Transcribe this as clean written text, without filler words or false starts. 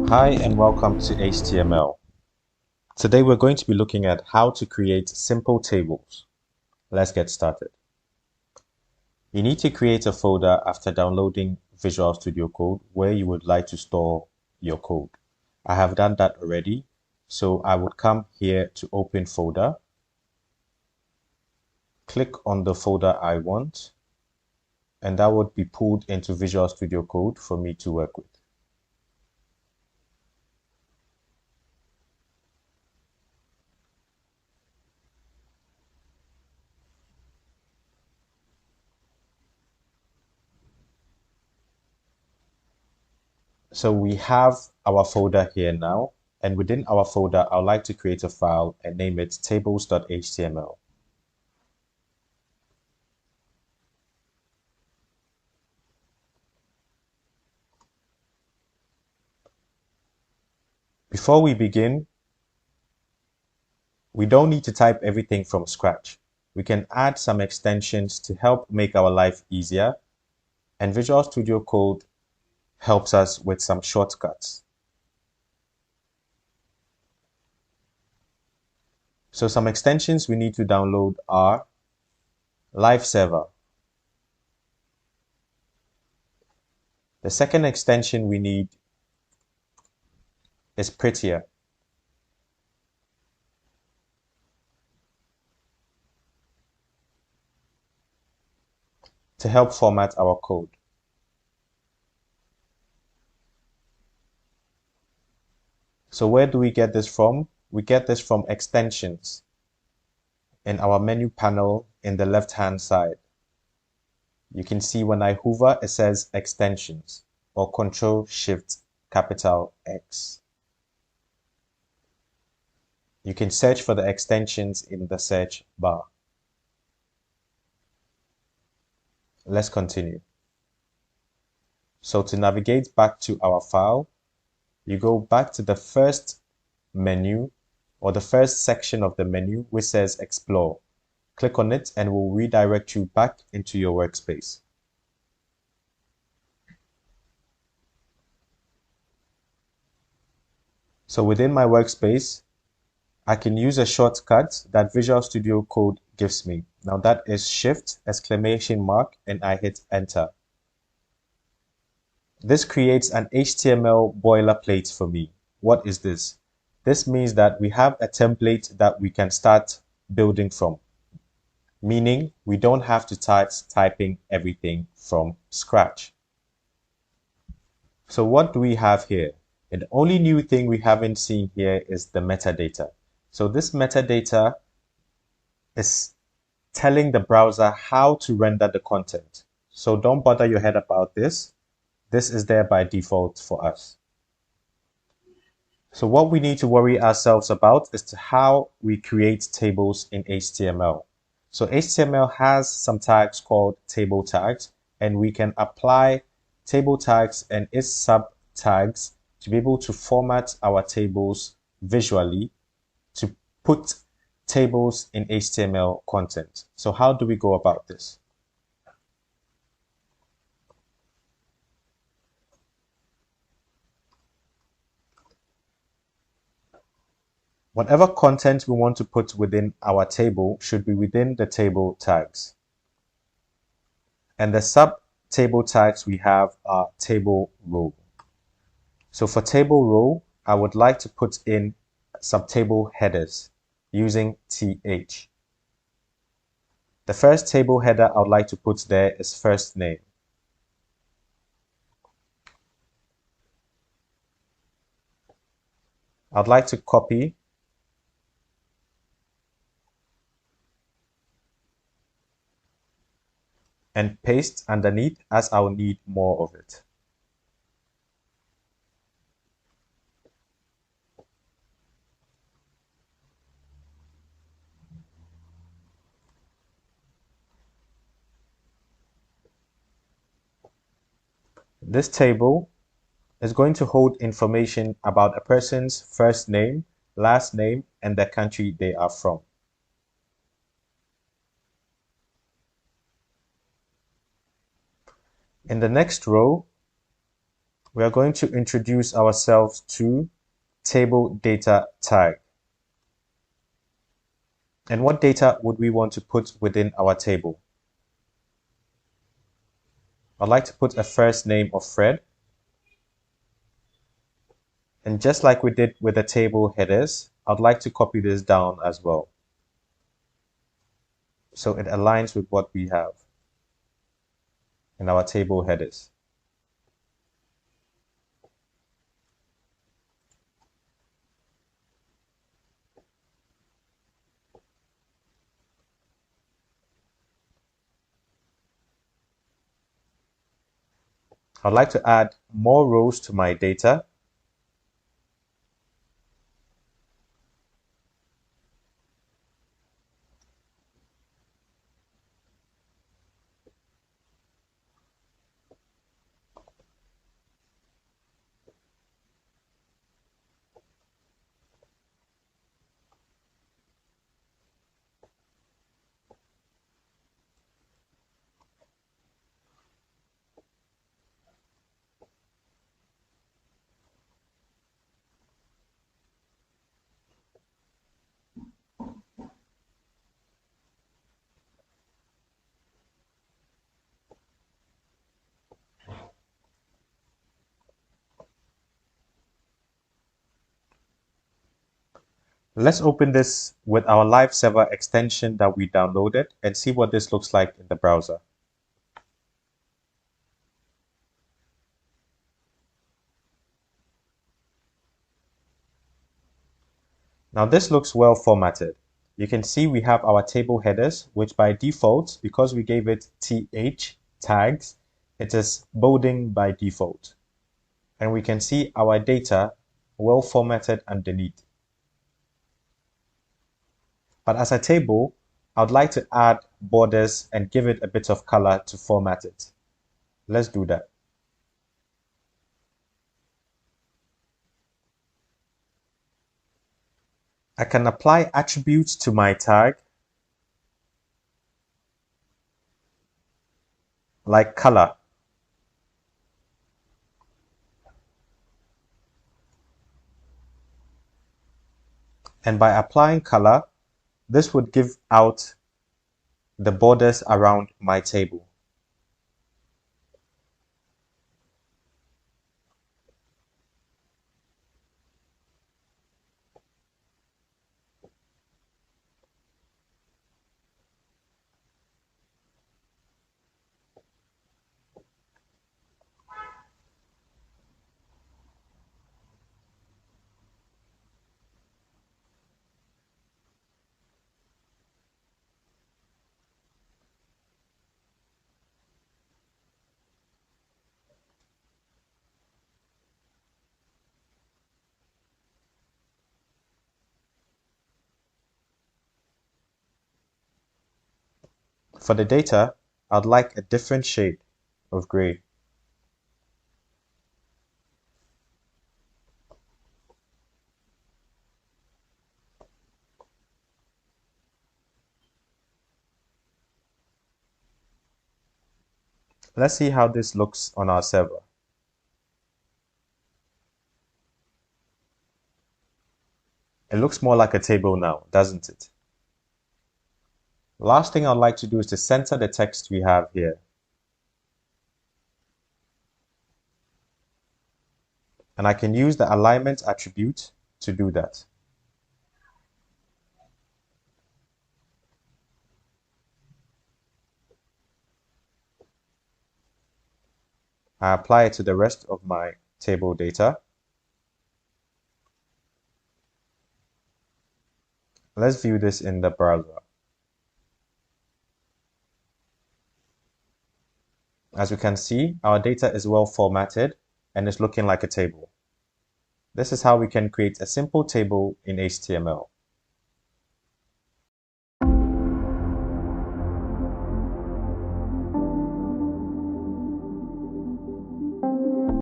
Hi and welcome to HTML. Today we're going to be looking at how to create simple tables. Let's get started. You need to create a folder after downloading Visual Studio Code where you would like to store your code. I have done that already, so I would come here to Open Folder, click on the folder I want, and that would be pulled into Visual Studio Code for me to work with. So we have our folder here now, and within our folder, I'd like to create a file and name it tables.html. Before we begin, we don't need to type everything from scratch. We can add some extensions to help make our life easier, and Visual Studio Code helps us with some shortcuts. So some extensions we need to download are Live Server. The second extension we need is Prettier. To help format our code. So where do we get this from? We get this from extensions in our menu panel in the left-hand side. You can see when I hover, it says extensions or Ctrl+Shift+X. You can search for the extensions in the search bar. Let's continue. So to navigate back to our file, you go back to the first menu or the first section of the menu which says Explore. Click on it and we'll redirect you back into your workspace. So within my workspace, I can use a shortcut that Visual Studio Code gives me. Now that is Shift, ! And I hit Enter. This creates an HTML boilerplate for me. What is this? This means that we have a template that we can start building from, meaning we don't have to start typing everything from scratch. So what do we have here? And the only new thing we haven't seen here is the metadata. So this metadata is telling the browser how to render the content. So don't bother your head about this. This is there by default for us. So what we need to worry ourselves about is how we create tables in HTML. So HTML has some tags called table tags, and we can apply table tags and its sub tags to be able to format our tables visually to put tables in HTML content. So how do we go about this? Whatever content we want to put within our table should be within the table tags. And the sub table tags we have are table row. So for table row, I would like to put in some table headers using th. The first table header I would like to put there is first name. I'd like to copy and paste underneath as I'll need more of it. This table is going to hold information about a person's first name, last name, and the country they are from. In the next row, We are going to introduce ourselves to table data tag. And what data would we want to put within our table? I'd like to put a first name of Fred. And just like we did with the table headers, I'd like to copy this down as well, so it aligns with what we have in our table headers. I'd like to add more rows to my data. Let's open this with our live server extension that we downloaded and see what this looks like in the browser. Now this looks well formatted. You can see we have our table headers, which by default, because we gave it th tags, it is bolding by default. And we can see our data well formatted underneath. But as a table, I'd like to add borders and give it a bit of color to format it. Let's do that. I can apply attributes to my tag, like color. And by applying color, this would give out the borders around my table. For the data, I'd like a different shade of gray. Let's see how this looks on our server. It looks more like a table now, doesn't it? Last thing I'd like to do is to center the text we have here. And I can use the alignment attribute to do that. I apply it to the rest of my table data. Let's view this in the browser. As you can see, our data is well formatted and is looking like a table. This is how we can create a simple table in HTML.